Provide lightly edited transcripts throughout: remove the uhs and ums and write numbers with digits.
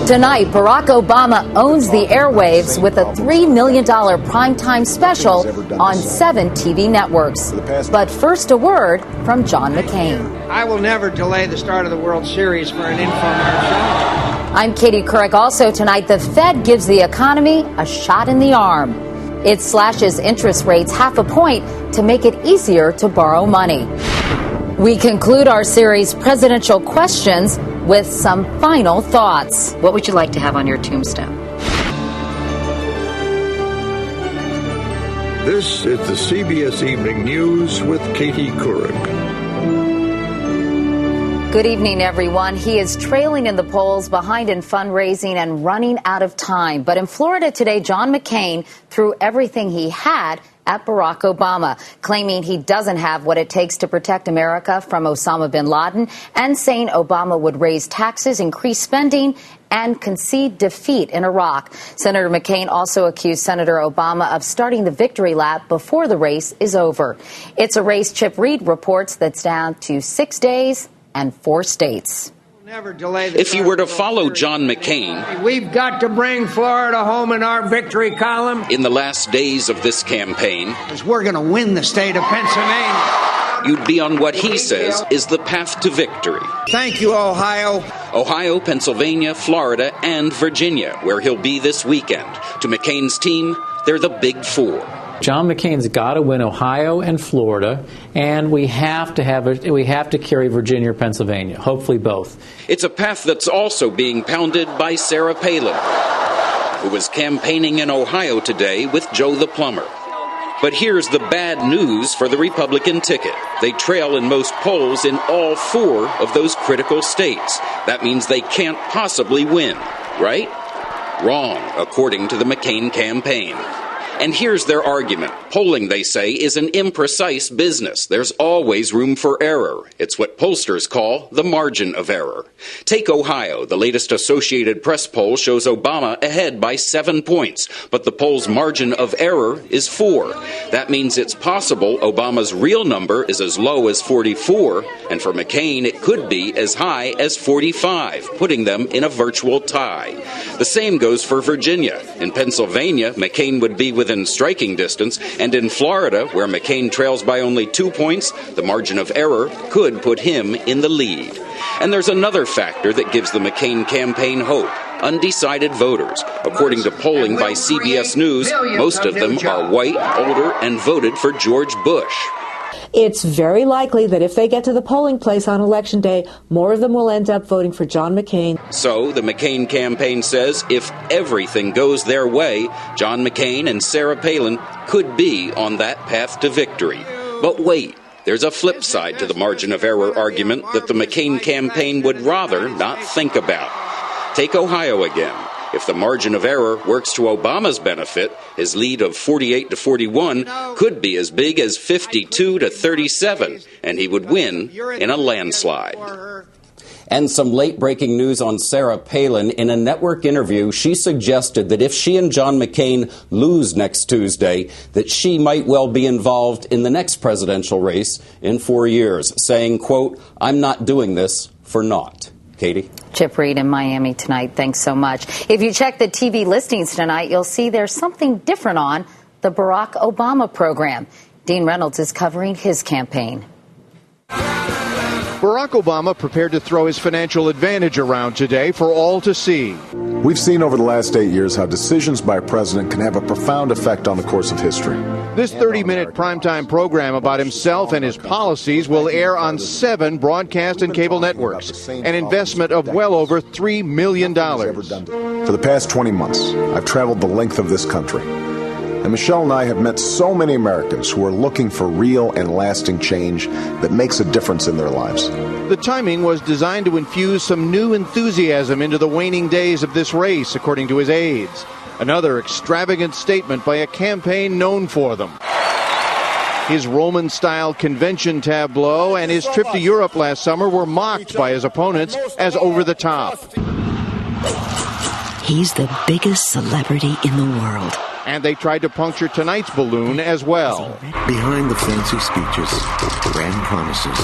Tonight, Barack Obama owns the airwaves with a $3 million primetime special on 7 TV networks. But first, a word from John McCain. I will never delay the start of the World Series for an infomercial. I'm Katie Couric. Also tonight, the Fed gives the economy a shot in the arm. It slashes interest rates 0.5 point to make it easier to borrow money. We conclude our series, Presidential Questions, with some final thoughts. What would you like to have on your tombstone? This is the CBS Evening News with Katie Couric. Good evening, everyone. He is trailing in the polls, behind in fundraising, and running out of time. But in Florida today, John McCain threw everything he had at Barack Obama, claiming he doesn't have what it takes to protect America from Osama bin Laden, and saying Obama would raise taxes, increase spending, and concede defeat in Iraq. Senator McCain also accused Senator Obama of starting the victory lap before the race is over. It's a race, Chip Reed reports, that's down to 6 days and 4 states. If you were to follow John McCain, we've got to bring Florida home in our victory column. In the last days of this campaign, because we're going to win the state of Pennsylvania, you'd be on what he says is the path to victory. Thank you, Ohio. Ohio, Pennsylvania, Florida, and Virginia, where he'll be this weekend. To McCain's team, they're the Big Four. John McCain's got to win Ohio and Florida, and we have to carry Virginia or Pennsylvania, hopefully both. It's a path that's also being pounded by Sarah Palin, who was campaigning in Ohio today with Joe the Plumber. But here's the bad news for the Republican ticket. They trail in most polls in all 4 of those critical states. That means they can't possibly win, right? Wrong, according to the McCain campaign. And here's their argument. Polling, they say, is an imprecise business. There's always room for error. It's what pollsters call the margin of error. Take Ohio. The latest Associated Press poll shows Obama ahead by 7 points, but the poll's margin of error is 4. That means it's possible Obama's real number is as low as 44, and for McCain it could be as high as 45, putting them in a virtual tie. The same goes for Virginia. In Pennsylvania, McCain would be within striking distance, and in Florida, where McCain trails by only 2 points, the margin of error could put him in the lead. And there's another factor that gives the McCain campaign hope: undecided voters. According to polling by CBS News, most of them are white, older, and voted for George Bush. It's very likely that if they get to the polling place on Election Day, more of them will end up voting for John McCain. So the McCain campaign says if everything goes their way, John McCain and Sarah Palin could be on that path to victory. But wait, there's a flip side to the margin of error argument that the McCain campaign would rather not think about. Take Ohio again. If the margin of error works to Obama's benefit, his lead of 48 to 41 could be as big as 52 to 37, and he would win in a landslide. And some late-breaking news on Sarah Palin. In a network interview, she suggested that if she and John McCain lose next Tuesday, that she might well be involved in the next presidential race in 4 years, saying, quote, "I'm not doing this for naught." Katie? Chip Reed in Miami tonight. Thanks so much. If you check the TV listings tonight, you'll see there's something different on the Barack Obama program. Dean Reynolds is covering his campaign. Barack Obama prepared to throw his financial advantage around today for all to see. We've seen over the last 8 years how decisions by a president can have a profound effect on the course of history. This 30-minute primetime program about himself and his policies will air on 7 broadcast and cable networks, an investment of well over $3 million. For the past 20 months, I've traveled the length of this country. And Michelle and I have met so many Americans who are looking for real and lasting change that makes a difference in their lives. The timing was designed to infuse some new enthusiasm into the waning days of this race, according to his aides. Another extravagant statement by a campaign known for them. His Roman-style convention tableau and his trip to Europe last summer were mocked by his opponents as over-the-top. He's the biggest celebrity in the world. And they tried to puncture tonight's balloon as well. Behind the fancy speeches, grand promises,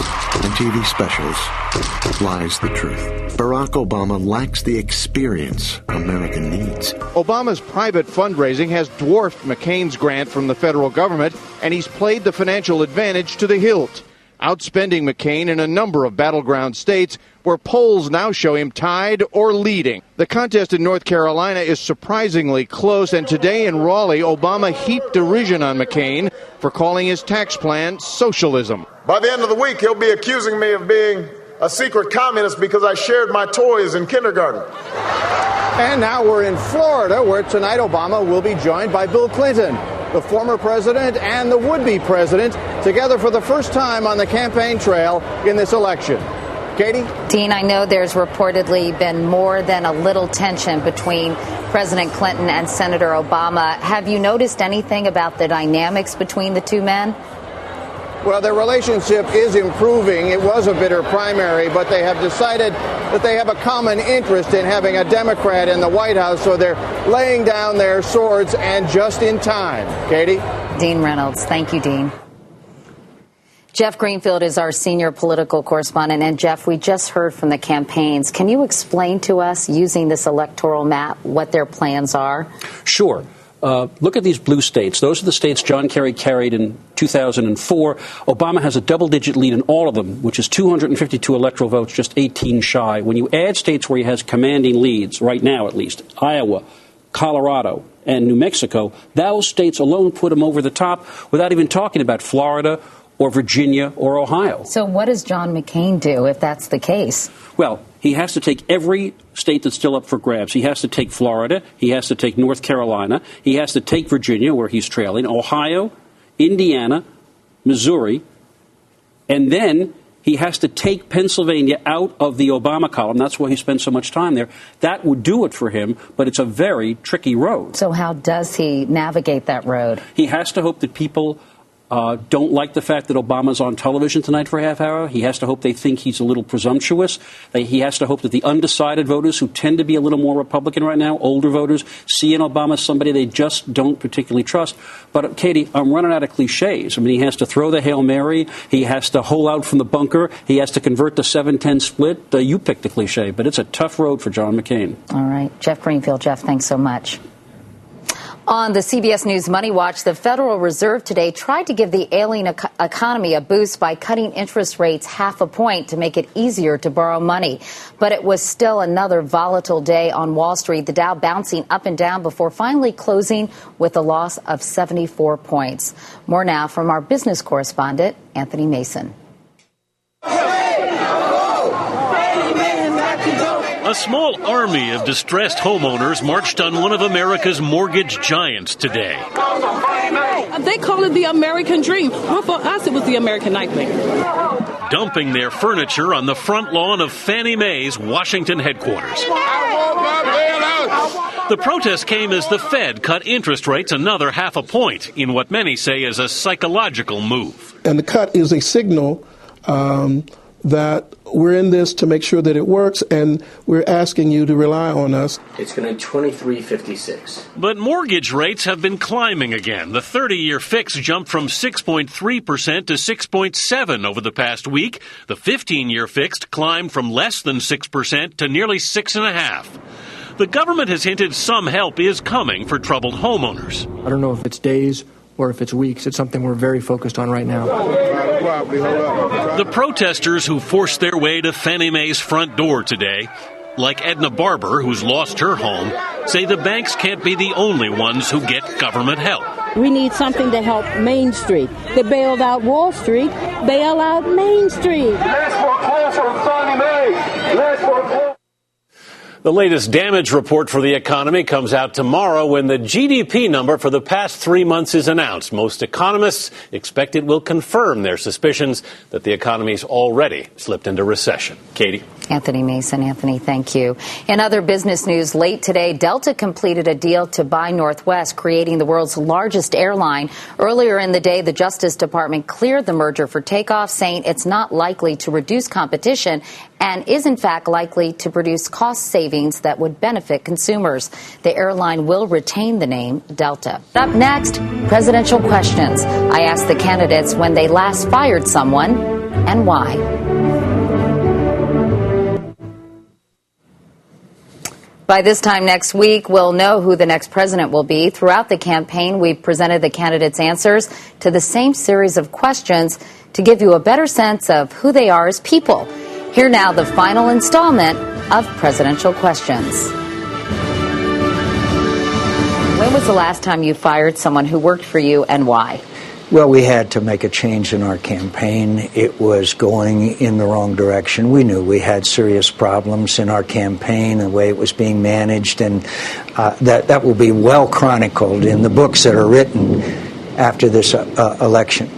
and TV specials lies the truth. Barack Obama lacks the experience America needs. Obama's private fundraising has dwarfed McCain's grant from the federal government, and he's played the financial advantage to the hilt, outspending McCain in a number of battleground states where polls now show him tied or leading. The contest in North Carolina is surprisingly close, and today in Raleigh, Obama heaped derision on McCain for calling his tax plan socialism. By the end of the week, he'll be accusing me of being a secret communist because I shared my toys in kindergarten. And now we're in Florida, where tonight Obama will be joined by Bill Clinton, the former president and the would-be president, together for the first time on the campaign trail in this election. Katie? Dean, I know there's reportedly been more than a little tension between President Clinton and Senator Obama. Have you noticed anything about the dynamics between the two men? Well, their relationship is improving. It was a bitter primary, but they have decided that they have a common interest in having a Democrat in the White House, so they're laying down their swords, and just in time. Katie? Dean Reynolds. Thank you, Dean. Jeff Greenfield is our senior political correspondent. And, Jeff, we just heard from the campaigns. Can you explain to us, using this electoral map, what their plans are? Sure. Look at these blue states. Those are the states John Kerry carried in 2004. Obama has a double-digit lead in all of them, which is 252 electoral votes, just 18 shy. When you add states where he has commanding leads, right now at least, Iowa, Colorado, and New Mexico, those states alone put him over the top, without even talking about Florida or Virginia or Ohio. So what does John McCain do if that's the case? Well, he has to take every state that's still up for grabs. He has to take Florida. He has to take North Carolina. He has to take Virginia, where he's trailing, Ohio, Indiana, Missouri, and then he has to take Pennsylvania out of the Obama column. That's why he spent so much time there. That would do it for him, but it's a very tricky road. So how does he navigate that road? He has to hope that people don't like the fact that Obama's on television tonight for a half hour. He has to hope they think he's a little presumptuous. He has to hope that the undecided voters, who tend to be a little more Republican right now, older voters, see in Obama somebody they just don't particularly trust. But, Katie, I'm running out of cliches. I mean, he has to throw the Hail Mary. He has to hole out from the bunker. He has to convert the 7-10 split. You picked the cliche, but it's a tough road for John McCain. All right. Jeff Greenfield. Jeff, thanks so much. On the CBS News Money Watch, the Federal Reserve today tried to give the ailing economy a boost by cutting interest rates 0.5 point to make it easier to borrow money. But it was still another volatile day on Wall Street, the Dow bouncing up and down before finally closing with a loss of 74 points. More now from our business correspondent, Anthony Mason. A small army of distressed homeowners marched on one of America's mortgage giants today. They call it the American dream. Well, for us, it was the American nightmare. Dumping their furniture on the front lawn of Fannie Mae's Washington headquarters. The protest came as the Fed cut interest rates another 0.5 point in what many say is a psychological move. And the cut is a signal that we're in this to make sure that it works, and we're asking you to rely on us. It's going to be 23.56. But mortgage rates have been climbing again. The 30-year fix jumped from 6.3% to 6.7% over the past week. The 15-year fixed climbed from less than 6% to nearly 6.5%. The government has hinted some help is coming for troubled homeowners. I don't know if it's days or if it's weeks. It's something we're very focused on right now. The protesters who forced their way to Fannie Mae's front door today, like Edna Barber, who's lost her home, say the banks can't be the only ones who get government help. We need something to help Main Street. They bailed out Wall Street. Bail out Main Street. Less foreclosure on Fannie Mae. Less foreclosure. The latest damage report for the economy comes out tomorrow when the GDP number for the past 3 months is announced. Most economists expect it will confirm their suspicions that the economy's already slipped into recession. Katie? Anthony Mason. Anthony, thank you. In other business news, late today, Delta completed a deal to buy Northwest, creating the world's largest airline. Earlier in the day, the Justice Department cleared the merger for takeoff, saying it's not likely to reduce competition and is, in fact, likely to produce cost savings that would benefit consumers. The airline will retain the name Delta. Up next, presidential questions. I asked the candidates when they last fired someone and why. By this time next week, we'll know who the next president will be. Throughout the campaign, we've presented the candidates' answers to the same series of questions to give you a better sense of who they are as people. Here now, the final installment of Presidential Questions. When was the last time you fired someone who worked for you and why? Well, we had to make a change in our campaign. It was going in the wrong direction. We knew we had serious problems in our campaign, the way it was being managed, and that will be well chronicled in the books that are written after this election.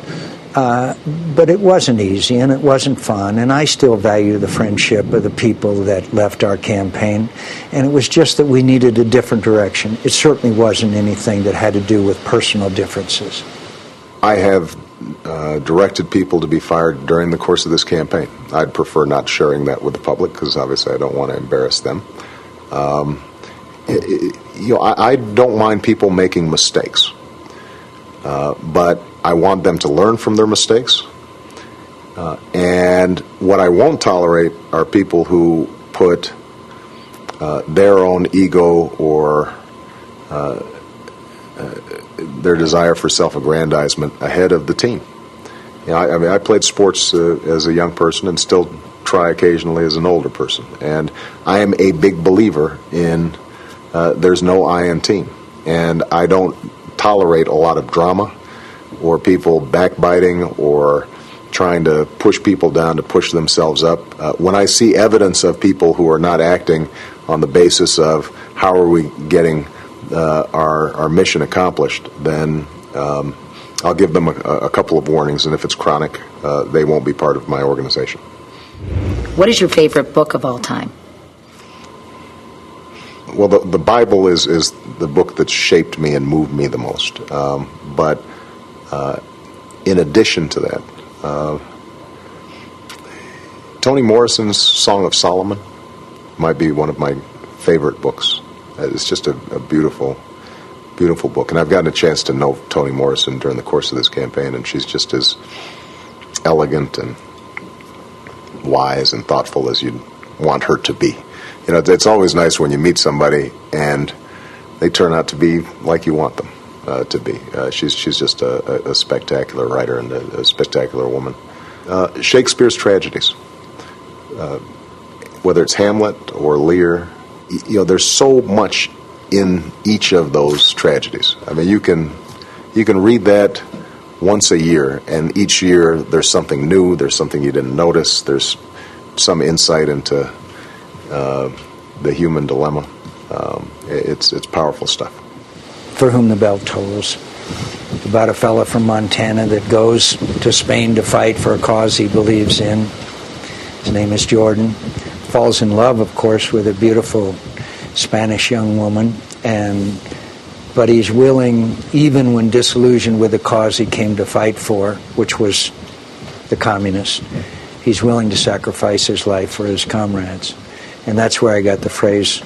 But it wasn't easy, and it wasn't fun, and I still value the friendship of the people that left our campaign, and it was just that we needed a different direction. It certainly wasn't anything that had to do with personal differences. I have directed people to be fired during the course of this campaign. I'd prefer not sharing that with the public because obviously I don't want to embarrass them. I don't mind people making mistakes, but I want them to learn from their mistakes. And what I won't tolerate are people who put their own ego or their desire for self-aggrandizement ahead of the team. I played sports as a young person and still try occasionally as an older person. And I am a big believer in there's no I in team. And I don't tolerate a lot of drama or people backbiting or trying to push people down to push themselves up. When I see evidence of people who are not acting on the basis of how are we getting our mission accomplished, then I'll give them a couple of warnings, and if it's chronic, they won't be part of my organization. What is your favorite book of all time? Well, the Bible is the book that shaped me and moved me the most. But in addition to that, Toni Morrison's Song of Solomon might be one of my favorite books. It's just a beautiful, beautiful book. And I've gotten a chance to know Toni Morrison during the course of this campaign, and she's just as elegant and wise and thoughtful as you'd want her to be. You know, it's always nice when you meet somebody and they turn out to be like you want them to be. She's just a spectacular writer and a spectacular woman. Shakespeare's tragedies, whether it's Hamlet or Lear, there's so much in each of those tragedies. I mean, you can read that once a year, and each year there's something new, there's something you didn't notice, there's some insight into the human dilemma. It's powerful stuff. For Whom the Bell Tolls, about a fella from Montana that goes to Spain to fight for a cause he believes in. His name is Jordan. Falls in love, of course, with a beautiful Spanish young woman, but he's willing, even when disillusioned with the cause he came to fight for, which was the communists, he's willing to sacrifice his life for his comrades. And that's where I got the phrase,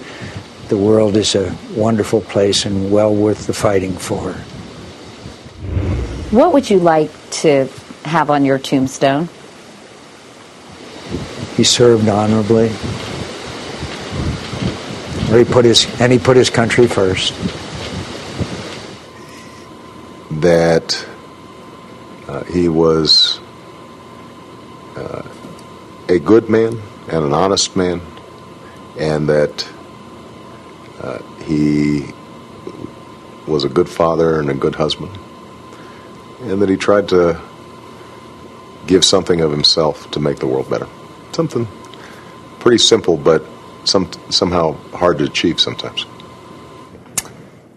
the world is a wonderful place and well worth the fighting for. What would you like to have on your tombstone? He served honorably. He put his country first. That he was a good man and an honest man, and that he was a good father and a good husband, and that he tried to give something of himself to make the world better. Something pretty simple, but somehow hard to achieve sometimes.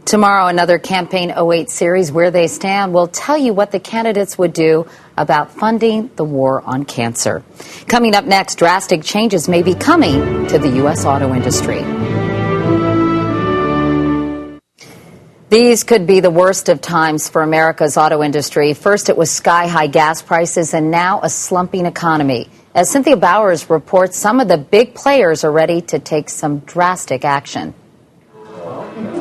Tomorrow, another Campaign 08 series, Where They Stand, will tell you what the candidates would do about funding the war on cancer. Coming up next, drastic changes may be coming to the U.S. auto industry. These could be the worst of times for America's auto industry. First, it was sky-high gas prices, and now a slumping economy. As Cynthia Bowers reports, some of the big players are ready to take some drastic action.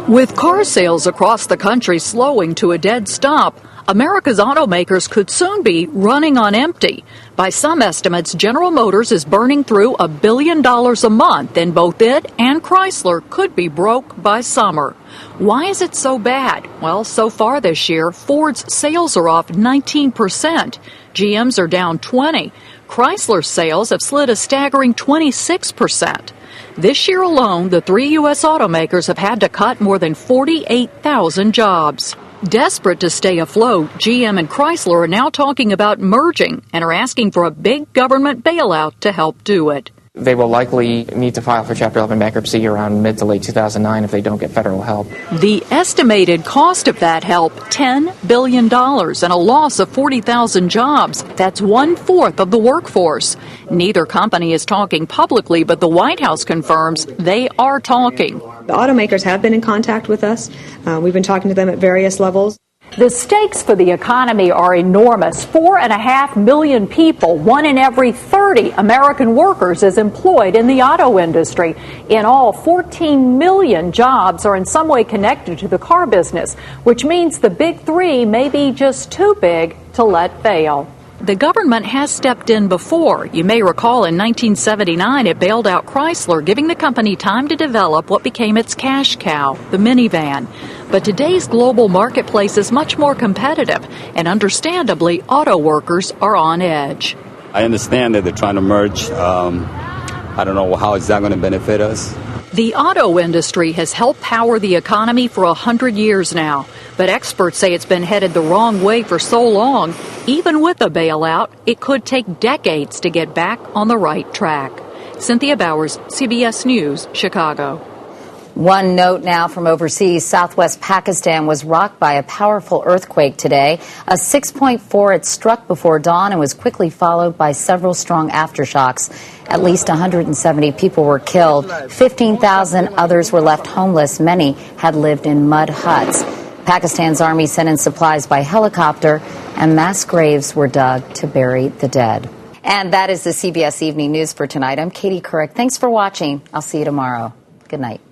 With car sales across the country slowing to a dead stop, America's automakers could soon be running on empty. By some estimates, General Motors is burning through $1 billion a month, and both it and Chrysler could be broke by summer. Why is it so bad? Well, so far this year, Ford's sales are off 19%. GM's are down 20%. Chrysler's sales have slid a staggering 26%. This year alone, the three U.S. automakers have had to cut more than 48,000 jobs. Desperate to stay afloat, GM and Chrysler are now talking about merging and are asking for a big government bailout to help do it. They will likely need to file for Chapter 11 bankruptcy around mid to late 2009 if they don't get federal help. The estimated cost of that help, $10 billion, and a loss of 40,000 jobs. That's 1/4 of the workforce. Neither company is talking publicly, but the White House confirms they are talking. The automakers have been in contact with us. We've been talking to them at various levels. The stakes for the economy are enormous. 4.5 million people, 1 in every 30 American workers, is employed in the auto industry. In all, 14 million jobs are in some way connected to the car business, which means the big three may be just too big to let fail. The government has stepped in before. You may recall in 1979 it bailed out Chrysler, giving the company time to develop what became its cash cow, the minivan. But today's global marketplace is much more competitive, and understandably, auto workers are on edge. I understand that they're trying to merge. I don't know how is that going to benefit us. The auto industry has helped power the economy for 100 years now, but experts say it's been headed the wrong way for so long. Even with a bailout, it could take decades to get back on the right track. Cynthia Bowers, CBS News, Chicago. One note now from overseas. Southwest Pakistan was rocked by a powerful earthquake today. A 6.4, it struck before dawn and was quickly followed by several strong aftershocks. At least 170 people were killed. 15,000 others were left homeless. Many had lived in mud huts. Pakistan's army sent in supplies by helicopter, and mass graves were dug to bury the dead. And that is the CBS Evening News for tonight. I'm Katie Couric. Thanks for watching. I'll see you tomorrow. Good night.